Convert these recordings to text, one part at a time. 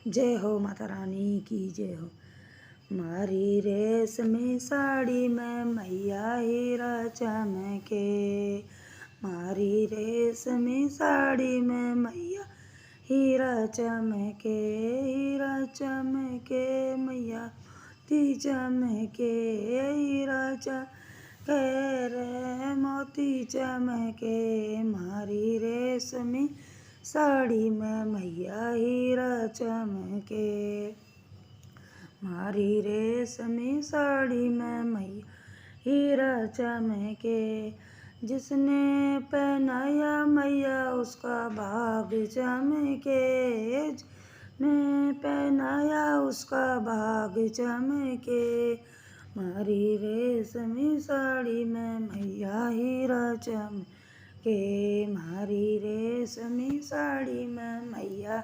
जय हो माता रानी की जय हो। मारी रेशमी साड़ी में मैया हीरा चमके, मारी रेशमी साड़ी में मैया हीरा चमके, हीरा चमके मैया मोती चमके, हीरा चमके रे मोती चमके, मारी रेशमी साड़ी में मैया हीरा चमके, मारी रेशमी साड़ी में मैया हीरा चमके, जिसने पहनाया मैया उसका भाग चमके, जिसने पहनाया उसका भाग चमके, मारी रेशमी साड़ी में मैया हीरा चमके, मारी रेशमी साड़ी में मैया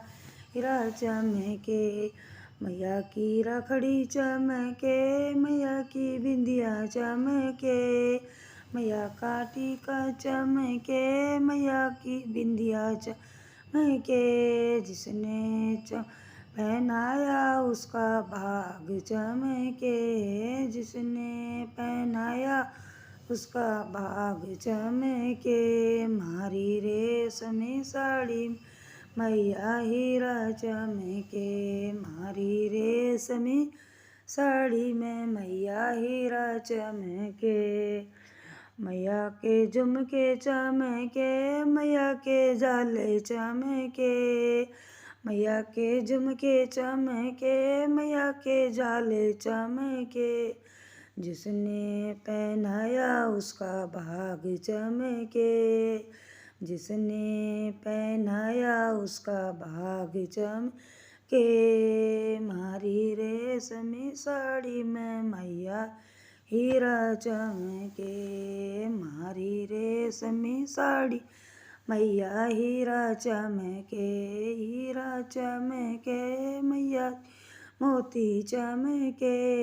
हीरा चमके, मैया की रखड़ी चमके, मैया की बिंदिया चमके, मैया का टीका चमके, मैया की बिंदिया चमके, जिसने पहनाया उसका भाग चमके, जिसने पहनाया उसका भाग चमके, मारी रेशमी साड़ी मैया हीरा चमके, मारी रेशमी साड़ी में मैया हीरा चमके, मैया के झुमके चमके, मैया के जाले चमके, मैया के झुमके चमके, मैया के जाले चमके, जिसने पहनाया उसका भाग चमके, जिसने पहनाया उसका भाग चमके, मारी रेशमी साड़ी में मैया हीरा चमके, मारी रेशमी साड़ी मैया हीरा चमके, हीरा चमके मैया मोती चमके,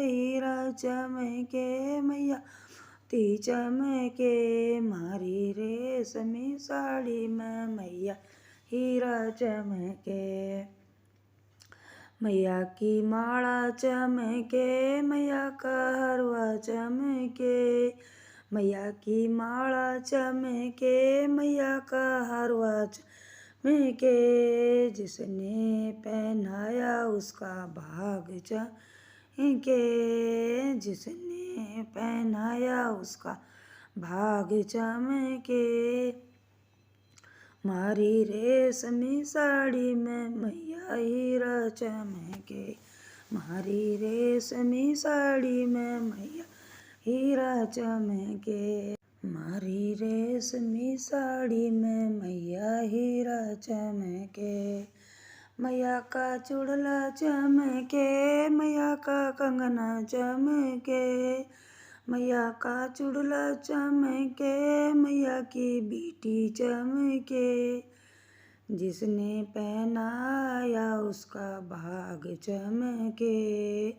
हीरा चमके मैया मोती चमके, मारी रेशमी साड़ी में मैया हीरा चमके, मैया की माला चमके, मैया का हरवा चमके, मैया की माला चमके, मैया का हरवा चमके, जिसने पहनाया उसका भाग चमके, जिसने पहनाया उसका भाग चमके, मारी रेशमी साड़ी में मैया हीरा चमके, मारी रेशमी साड़ी में मैया हीरा चमके, मारी रेशमी साड़ी में मैया हीरा चमके, मैया का चूड़ला चमके, मैया का कंगना चमके, मैया का चूड़ला चमके, मैया की बीटी चमके, जिसने पहनाया उसका भाग चमके,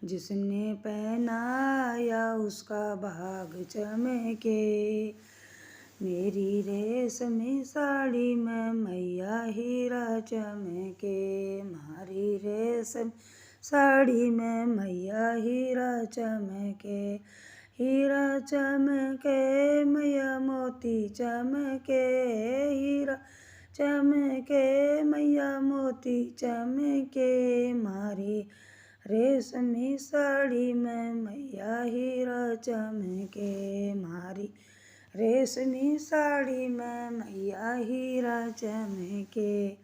जिसने पहनाया उसका भाग चमके, मेरी रेशमी साड़ी में मैया हीरा चमके, मारी रेशमी साड़ी में मैया हीरा चमके, हीरा चमके मैया मोती चमके, हीरा चमके मैया मोती चमके, मारी रेशमी साड़ी में मैया हीरा चमके, मारी रेशमी साड़ी में मैया हीरा चमके,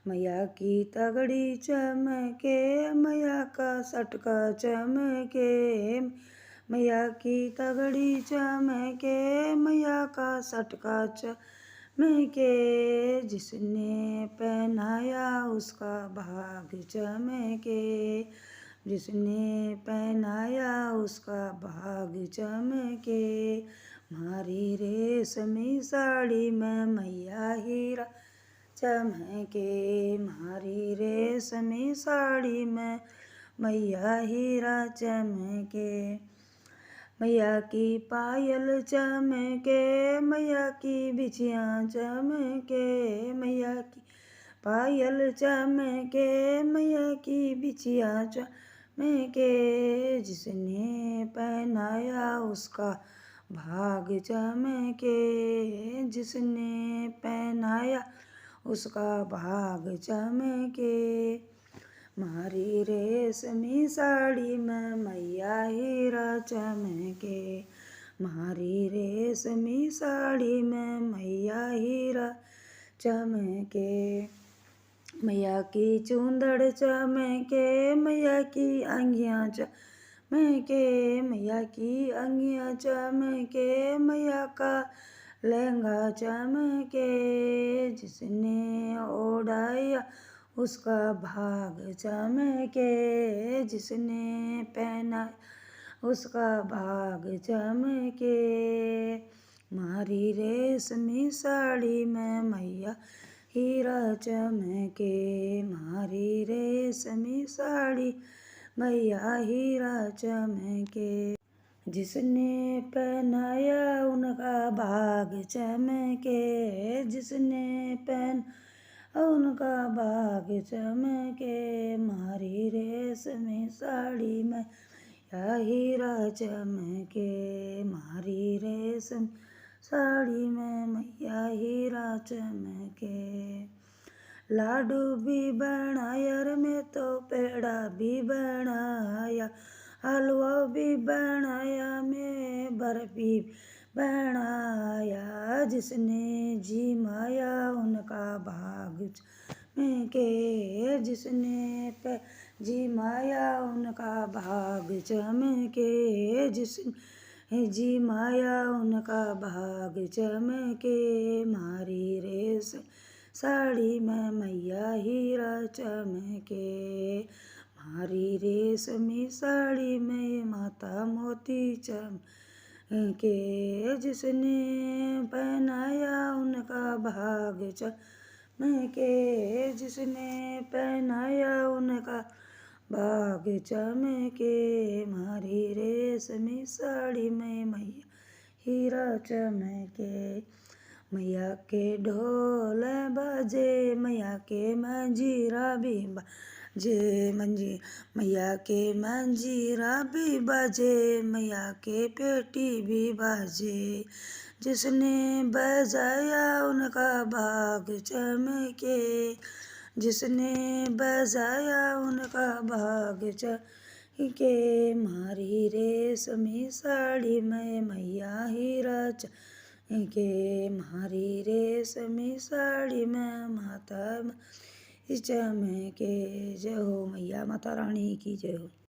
मैया की तगड़ी चमके, मैया का सटका चमके, मैया की तगड़ी चमके, मैया का सटका चमके, जिसने पहनाया उसका भाग चमके, जिसने पहनाया उसका भाग चमके, मारी रेशमी साड़ी में मैया हीरा चमके, मारी रेशमी साड़ी में मैया हीरा चमके, मैया की पायल चमके, मैया की बिछिया चमके, मैया की पायल चमके मैया की बिछिया चमके, जिसने पहनाया उसका भाग चमके, जिसने पहनाया उसका भाग चमके। मारी रेशमी साड़ी में मैया हीरा चमके, मारी रेशमी साड़ी में मैया हीरा चमके। मैया की चूंदड़ चमके, मैया की अंगियाँ चमके, मैया की अंगियाँ चमके, मैया का लहंगा चमके, जिसने ओढ़ाया उसका भाग चमके, जिसने पहना उसका भाग चमके। मारी रेशमी साड़ी में मैया हीरा चमके, मारी रेशमी साड़ी मैया हीरा चमके, जिसने पहनाया उनका भाग चमके, जिसने उनका भाग चमके। मारी रेशमी साड़ी में मैया हीरा चमके, मारी रेशमी साड़ी में मैया हीरा चमके। लाडू भी बनाया रे मैं तो पेड़ा भी बनाया, हलवा भी बनाया मैं बर्फी बनाया, जिसने जी माया उनका भाग चमके, जिसने जी माया उनका भाग चमके, जिसने जी माया उनका भाग चमके। मारी रेशमी साड़ी में मैया हीरा चमके, मारी रेशमी साड़ी में माता मोती चमके, जिसने पहनाया उनका भाग चमके, जिसने पहनाया उनका भाग चमके। मारी रेशमी साड़ी में मैया हीरा चमके। मैया के ढोल बजे, मैया के मंजीरा भी बजे, मैया के मंजीरा भी बजे, मैया के पेटी भी बजे, जिसने बजाया उनका भाग चमके, जिसने बजाया उनका भाग चमके। मारी रेशमी साड़ी में मैया हीरा चमके, मारी रेशमी साड़ी में माता चमके। जय हो मैया माता रानी की जय हो।